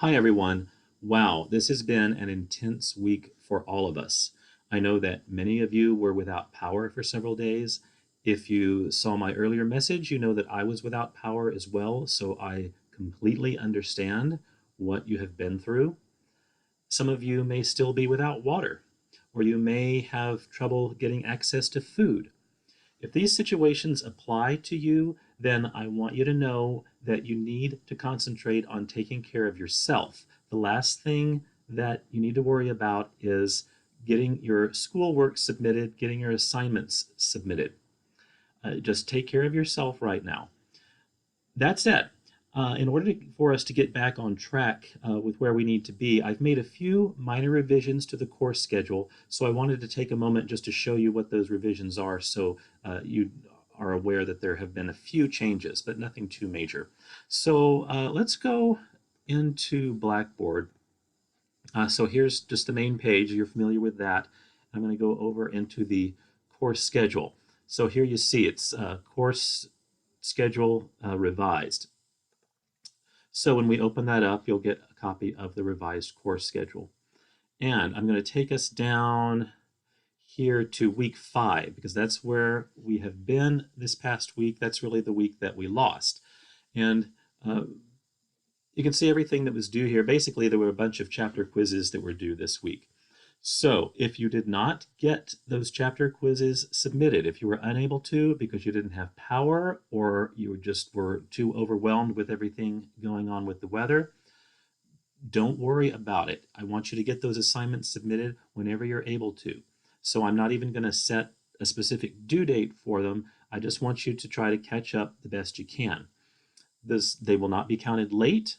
Hi, everyone. Wow, this has been an intense week for all of us. I know that many of you were without power for several days. If you saw my earlier message, you know that I was without power as well, so I completely understand what you have been through. Some of you may still be without water, or you may have trouble getting access to food. If these situations apply to you, then I want you to know that you need to concentrate on taking care of yourself. The last thing that you need to worry about is getting your schoolwork submitted, getting your assignments submitted. Just take care of yourself right now. That said, in order for us to get back on track with where we need to be, I've made a few minor revisions to the course schedule. So I wanted to take a moment just to show you what those revisions are so you are aware that there have been a few changes, but nothing too major. So let's go into Blackboard. So here's just the main page. You're familiar with that. I'm going to go over into the course schedule. So here you see it's course schedule revised. So when we open that up, you'll get a copy of the revised course schedule. And I'm going to take us down here to week 5 because that's where we have been this past week. That's really the week that we lost. And you can see everything that was due here. Basically, there were a bunch of chapter quizzes that were due this week. So if you did not get those chapter quizzes submitted, if you were unable to because you didn't have power or you just were too overwhelmed with everything going on with the weather, don't worry about it. I want you to get those assignments submitted whenever you're able to. So I'm not even going to set a specific due date for them. I just want you to try to catch up the best you can. They will not be counted late.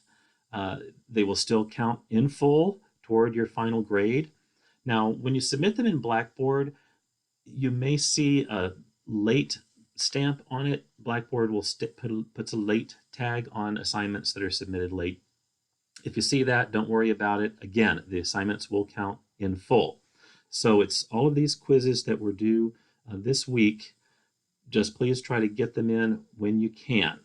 They will still count in full toward your final grade. Now, when you submit them in Blackboard, you may see a late stamp on it. Blackboard will puts a late tag on assignments that are submitted late. If you see that, don't worry about it. Again, the assignments will count in full. So it's all of these quizzes that were due this week. Just please try to get them in when you can.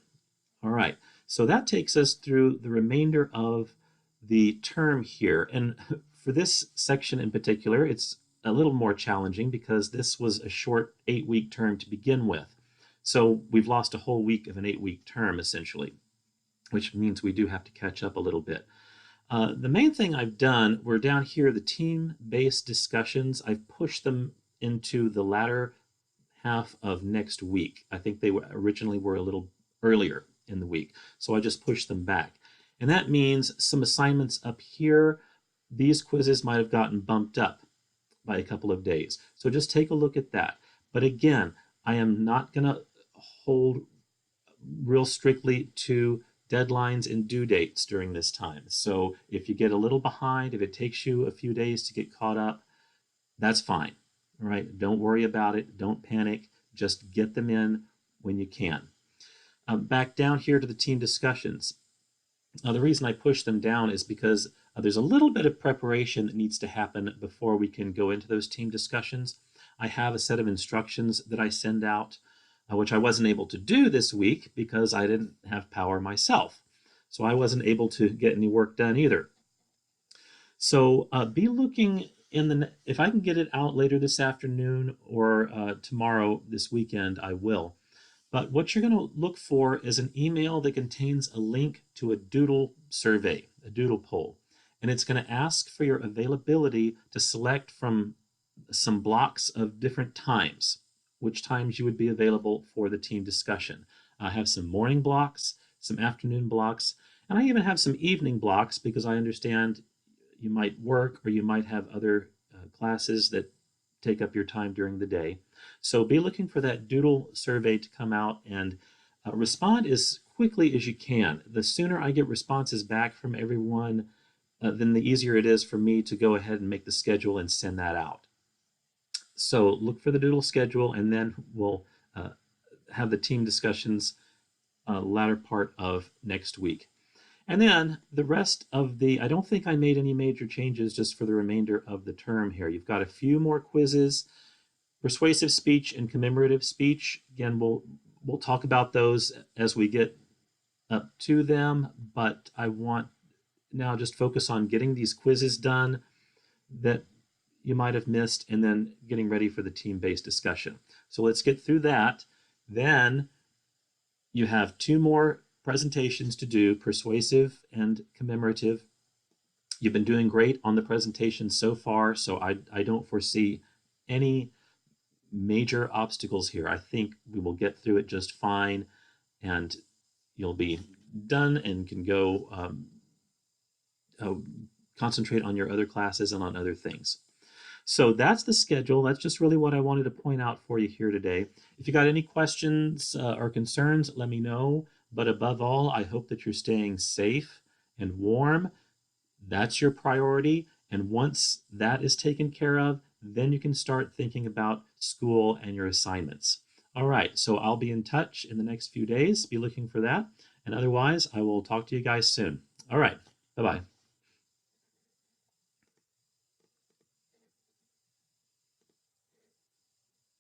All right, so that takes us through the remainder of the term here. And for this section in particular, it's a little more challenging because this was a short 8-week term to begin with. So we've lost a whole week of an 8-week term, essentially, which means we do have to catch up a little bit. The main thing I've done, we're down here, the team-based discussions, I've pushed them into the latter half of next week. I think they originally were a little earlier in the week, so I just pushed them back. And that means some assignments up here, these quizzes might have gotten bumped up by a couple of days. So just take a look at that. But again, I am not going to hold real strictly to deadlines and due dates during this time. So if you get a little behind, if it takes you a few days to get caught up, that's fine. All right, don't worry about it. Don't panic. Just get them in when you can. Back down here to the team discussions. The reason I push them down is because there's a little bit of preparation that needs to happen before we can go into those team discussions. I have a set of instructions that I send out, which I wasn't able to do this week because I didn't have power myself. So I wasn't able to get any work done either. So be looking if I can get it out later this afternoon or tomorrow this weekend, I will. But what you're going to look for is an email that contains a link to a doodle survey, a doodle poll. And it's going to ask for your availability to select from some blocks of different times, which times you would be available for the team discussion. I have some morning blocks, some afternoon blocks, and I even have some evening blocks because I understand you might work or you might have other classes that take up your time during the day. So be looking for that doodle survey to come out and respond as quickly as you can. The sooner I get responses back from everyone, then the easier it is for me to go ahead and make the schedule and send that out. So look for the doodle schedule, and then we'll have the team discussions latter part of next week. And then the rest of I don't think I made any major changes just for the remainder of the term here. You've got a few more quizzes, persuasive speech and commemorative speech. Again, we'll talk about those as we get up to them, but I want now just focus on getting these quizzes done that you might have missed, and then getting ready for the team-based discussion. So let's get through that. Then you have 2 more presentations to do, persuasive and commemorative. You've been doing great on the presentations so far, so I don't foresee any major obstacles here. I think we will get through it just fine, and you'll be done and can go concentrate on your other classes and on other things. So that's the schedule. That's just really what I wanted to point out for you here today. If you got any questions or concerns, let me know. But above all, I hope that you're staying safe and warm. That's your priority. And once that is taken care of, then you can start thinking about school and your assignments. All right, so I'll be in touch in the next few days. Be looking for that. And otherwise, I will talk to you guys soon. All right, bye-bye.